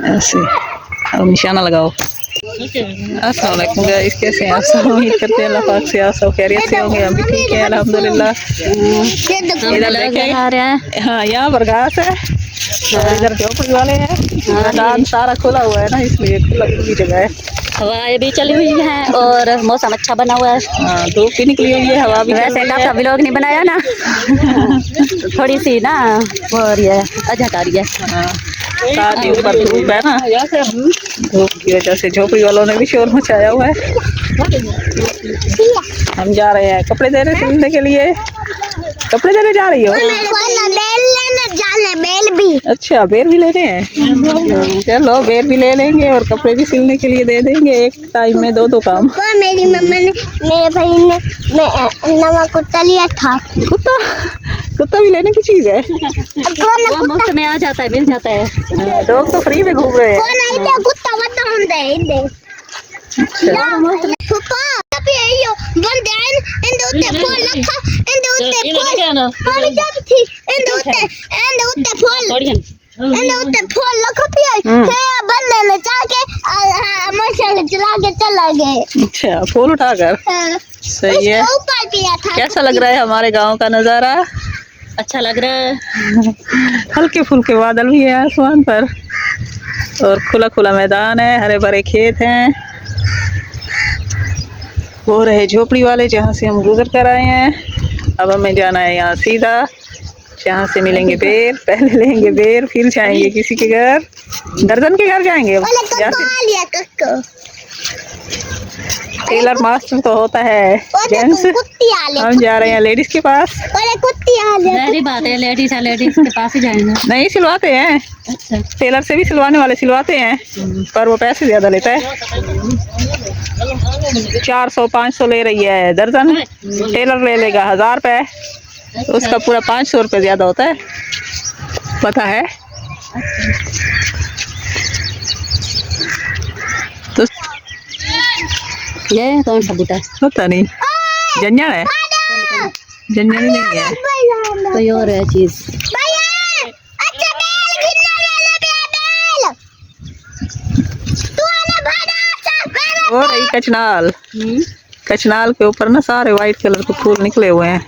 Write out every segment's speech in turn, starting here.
ऐसे अब निशाना लगाओ। अस्सलाम वालेकुम गाइस, कैसे हैं आप सब? उम्मीद करते हैं अल्लाह पाक से आप सब खैरियत से होंगे। हम भी ठीक है अल्हम्दुलिल्लाह। इधर देखें, हाँ यहाँ पर घास है और इधर झोपड़ी वाले हैं। मैदान सारा खुला हुआ है ना, इसलिए खुली जगह है। हवाएं भी चली हुई हैं और मौसम अच्छा बना हुआ है। हाँ धूप भी निकली हुई है, हवा भी। वैसे काफी व्लॉग नहीं बनाया ना तो थोड़ी सी ना वो हो रही है, अजहत आ रही है। साथ ही ऊपर धूप है ना, धूप की वजह से झोपड़ी वालों ने भी शोर मचाया हुआ है। हम जा रहे हैं कपड़े देने सिलने के लिए। कपड़े देने जा रही हो? बेल भी। अच्छा बेर भी लेने हैं, चलो बेर भी ले लेंगे और कपड़े भी सिलने के लिए दे देंगे। एक टाइम में दो काम। मेरी मम्मा ने, मेरे भाई ने नवा कुत्ता लिया था। कुत्ता भी लेने की चीज है। मुफ्त में आ जाता है, मिल जाता है। लोग तो फ्री में घूम रहे हैं। चला गए। अच्छा फूल उठाकर, सही है। कैसा लग रहा है हमारे गांव का नजारा? अच्छा लग रहा है। हल्के फुल्के बादल भी है आसमान पर और खुला खुला मैदान है, हरे भरे खेत हैं। वो रहे झोपड़ी वाले जहाँ से हम गुजर कर आए हैं। अब हमें जाना है यहाँ सीधा, जहाँ से मिलेंगे बेर। पहले लेंगे बेर, फिर जाएंगे किसी के घर, दर्जन के घर जाएंगे। टेलर मास्टर तो होता है जेंट्स, हम जा रहे हैं लेडीज के पास। मेरी बात है, लेडीज है, लेडीज के पास ही जाएंगे। नहीं सिलवाते हैं। अच्छा। टेलर से भी सिलवाने वाले सिलवाते हैं पर वो पैसे ज्यादा लेता है। 400-500 ले रही है दर्जन, टेलर ले लेगा 1000 रुपए। उसका पूरा 500 रुपए ज्यादा होता है, पता है? तो ये कौन सा बूटा है? पता नहीं, जंजर है, जंजर ही नहीं है, कोई और है चीज। वो रही कचनाल। कचनाल के ऊपर ना सारे व्हाइट कलर के फूल निकले हुए हैं।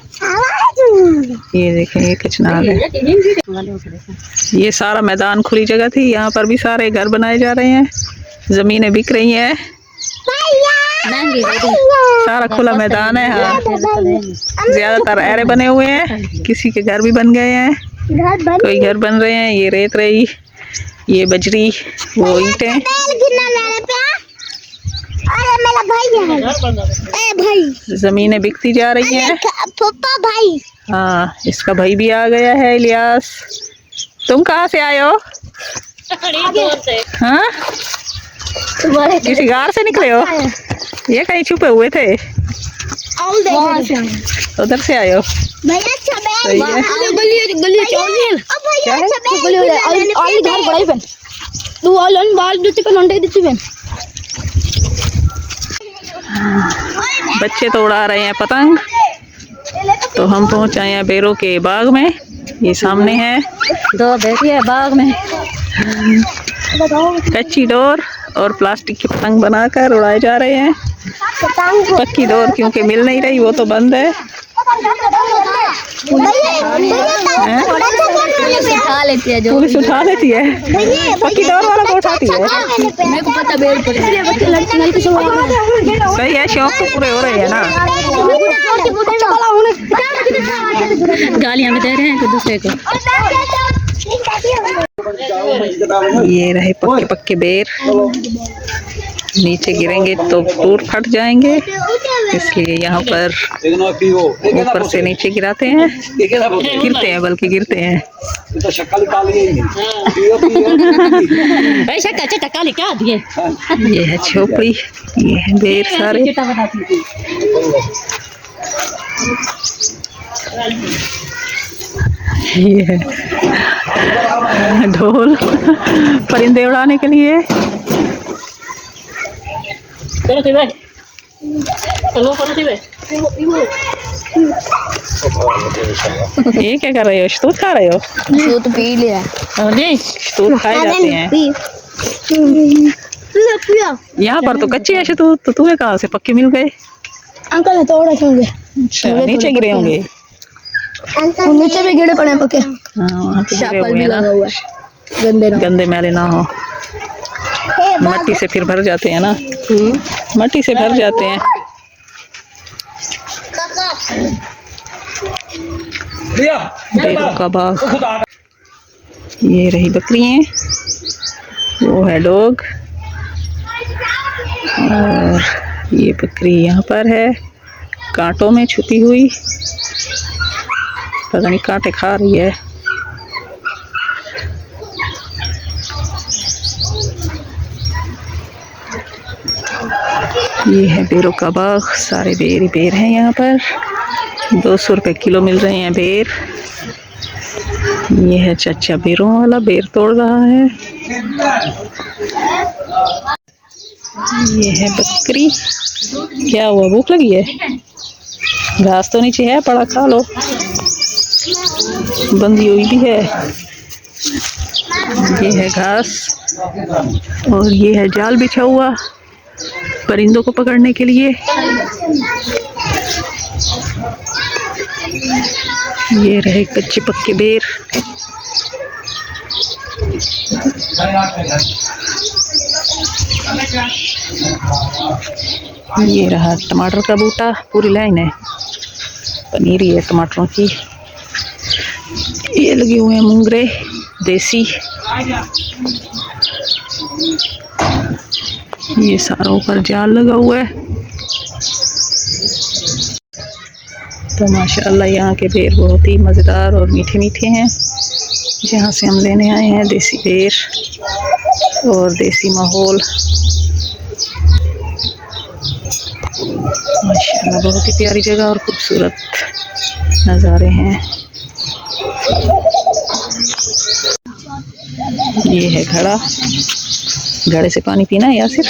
ये देखें, ये कचनाल है। ये सारा मैदान खुली जगह थी, यहाँ पर भी सारे घर बनाए जा रहे हैं, जमीनें बिक रही हैं। सारा खुला मैदान है। हाँ ज्यादातर एरे बने हुए हैं, किसी के घर भी बन गए हैं, कोई घर बन रहे हैं। ये रेत रही, ये बजरी, वो ईंटें। जमीनें बिकती जा रही हैं। भाई हाँ इसका भाई भी आ गया है, इलियास। तुम कहाँ से आए हो? हाँ किसी गार से निकले हो? ये कहीं छुपे हुए थे? उधर से आए हो? सही है। बच्चे तो उड़ा रहे हैं पतंग। तो हम पहुंच आए हैं बेरों के बाग में। ये सामने है, दो बैठी है बाग में। कच्ची डोर और प्लास्टिक की पतंग बनाकर उड़ाए जा रहे हैं। पक्की डोर क्योंकि मिल नहीं रही, वो तो बंद है। उठा लेती है, जो पुलिस उठा लेती है, पक्की डोर वाला को उठाती है। मेरे को पता बेल पड़ी। सही है, शौक तो पूरे हो रहे हैं ना। गालियां भी दे रहे हैं एक दूसरे को। ये रहे पक्के पक्के बेर, नीचे गिरेंगे तो टूट फट जाएंगे, इसलिए यहाँ पर ऊपर से नीचे गिराते हैं। गिरते हैं, बल्कि गिरते हैं। ये है झोपड़ी, ये है बेर सारे। ये है ढोल परिंदे उड़ाने के लिए। ये क्या कर रहे हो? शतूत खा रहे हो? शतूत पी लिया। शतूत खाए जाते हैं। यहाँ पर तो कच्चे ऐसे तो तुम्हें कहाँ से पक्के मिल गए? अंकल ने तोड़ा होंगे। अच्छा, नीचे गिरे होंगे। नीचे भी गिरे पड़े पके। हाँ, शापल भी लगा हुआ है। गंदे मैले ना हो, मट्टी से फिर भर जाते हैं ना। मट्टी से भर जाते हैं। बेरों का बाग। ये रही बकरियां, वो है डॉग, और ये बकरी यहाँ पर है कांटों में छुपी हुई, पता नहीं कांटे खा रही है। ये है बेरों का बाग, सारे बेर ही बेर हैं यहाँ पर। 200 रुपए किलो मिल रहे हैं बेर। ये है चच्चा बेरों वाला, बेर तोड़ रहा है। ये है बकरी। क्या हुआ, भूख लगी है? घास तो नीचे है, पड़ा खा लो। बंधी हुई भी है। ये है घास, और ये है जाल बिछा हुआ परिंदों को पकड़ने के लिए। ये रहे कच्चे पक्के बेर। ये रहा टमाटर का बूटा, पूरी लाइन है, पनीरी है टमाटरों की। ये लगे हुए हैं मूंगरे देसी। ये सारों पर जाल लगा हुआ है। तो माशाअल्लाह यहाँ के बेर बहुत ही मज़ेदार और मीठे मीठे हैं। जहाँ से हम लेने आए हैं देसी बेर और देसी माहौल। माशाअल्लाह बहुत ही प्यारी जगह और खूबसूरत नज़ारे हैं। ये है घड़ा, घड़े से पानी पीना है या सिर्फ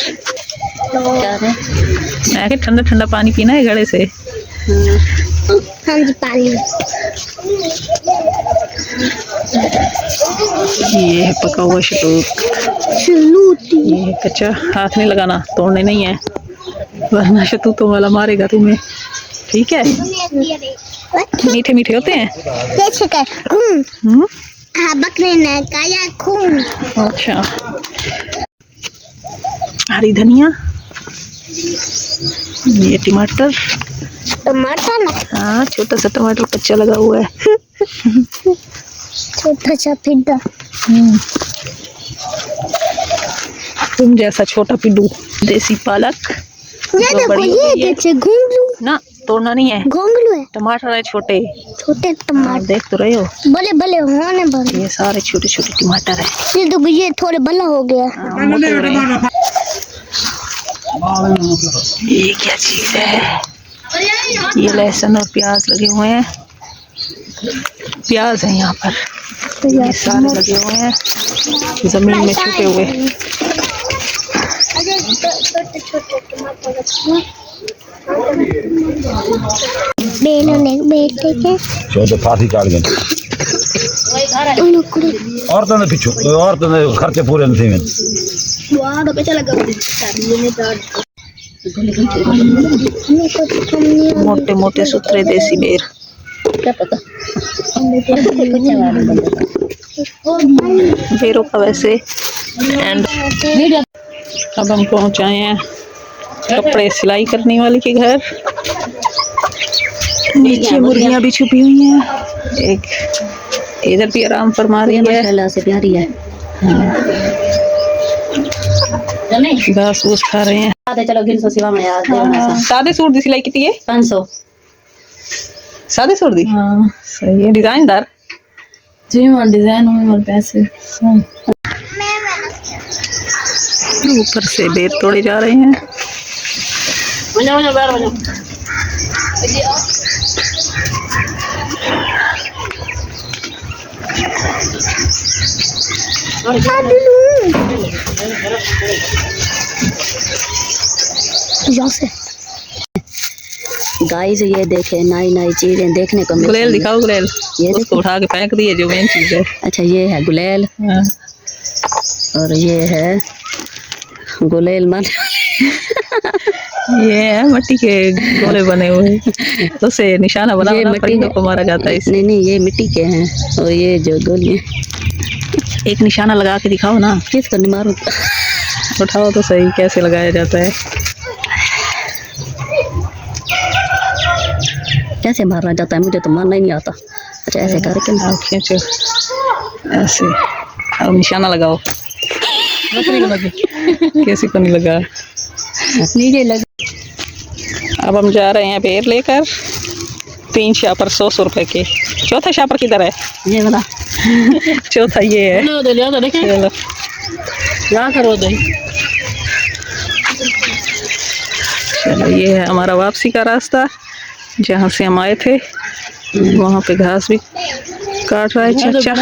मैं ठंडा ठंडा पानी पीना है घड़े से? हाँ जी, पानी। ये है पका हुआ शलूत। ये है कच्चा, हाथ नहीं लगाना, तोड़ने नहीं है, वरना शतूतों वाला मारेगा तुम्हें। ठीक है, मीठे मीठे होते हैं। हाँ, बकरे ने खाया खून। अच्छा, हरी धनिया, ये टमाटर। टमाटर ना? हाँ, छोटा सा टमाटर कच्चा लगा हुआ है। छोटा सा पिड्डा। तुम जैसा छोटा पिड्डू। देसी पालक। ये देखो, ये देखिए घोंगलू ना, तोड़ना नहीं है, घोंगलू है। टमाटर है छोटे छोटे टमाटर, देख तो रहे हो, बले बले होने बले। ये सारे छोटे छोटे टमाटर है। ये देखो, ये थोड़े बला हो गया। मोटे हो रहे हैं। ये क्या चीज है? ये लहसुन और प्याज लगे हुए हैं। प्याज है यहाँ पर, ये सारे लगे हुए हैं जमीन में छुपे हुए। बेटे के छोटे फांसी काट गए औरतों ने पीछू, औरतों ने खर्चे पूरे नहीं थे। मोटे मोटे सुथरे देसी बेर। क्या पता बेरों का वैसे। एंड अब हम पहुंचाए हैं कपड़े सिलाई करने वाली के घर। नीचे मुर्गियां भी छुपी हुई हैं, एक इधर भी आराम फरमा रही है। माशाल्लाह से प्यारी है। घास फूस खा रहे हैं। चलो गिन सो सिवा में याद है। सादे सूट दी सिलाई कितनी है? 500। सादे सूट दी? हाँ सही है। डिजाइनदार जी, और डिजाइन और पैसे। ऊपर से बेर तोड़े जा रहे हैं। गाइस ये देखे नई नई चीजें देखने को मिलती हैं। गुलेल दिखाओ, गुलेल। ये उसको उठा के फेंक दिए जो मेन चीज है। अच्छा, ये है गुलेल। हाँ। और ये है गुलेल मान। ये है मट्टी के गोले बने हुए, तो से निशाना बना ये बना मिट्टी परिंदों को मारा जाता है इससे। नहीं नहीं, ये मिट्टी के हैं और ये जो गोलियां। एक निशाना लगा के दिखाओ ना। किसको नहीं मारूं? उठाओ तो सही, कैसे लगाया जाता है। कैसे मारना जाता है, मुझे तो मारना ही नहीं आता। अच्छा ऐसे करके ना। आप खींचो ऐसे, अब निशाना लगाओ। किसी को नहीं लगा। नीचे लग। अब हम जा रहे हैं बेर लेकर, 3 शापर 100 रुपए के। चौथा शापर किधर है? ये वाला चौथा ये है। चलो चलो, ये है हमारा वापसी का रास्ता। जहाँ से हम आए थे वहाँ पे घास भी काट रहा है चाचा।